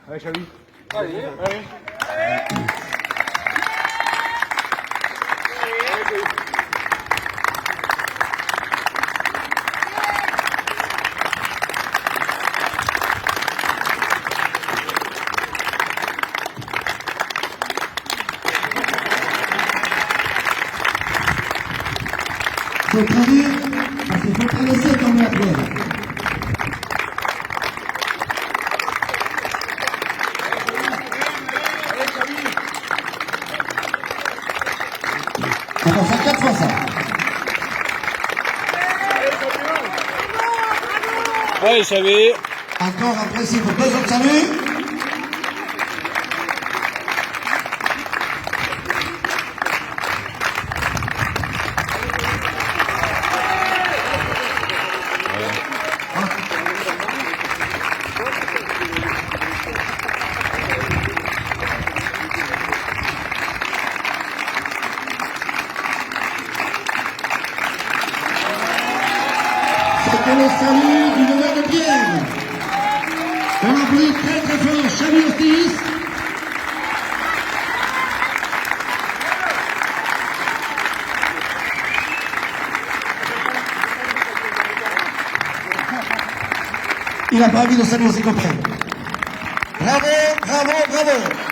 Allez, Xavi. Allez. Faut traverser, parce qu'il faut traverser comme la toile. On va faire 4 fois ça. Allez, Xavi. Encore un précis pour 2 autres saluts. C'était le salut du meneur de Pierre. On applaudit très très fort Xavi Ortiz. Il n'a pas envie de saluer ses copains. Bravo, bravo, bravo.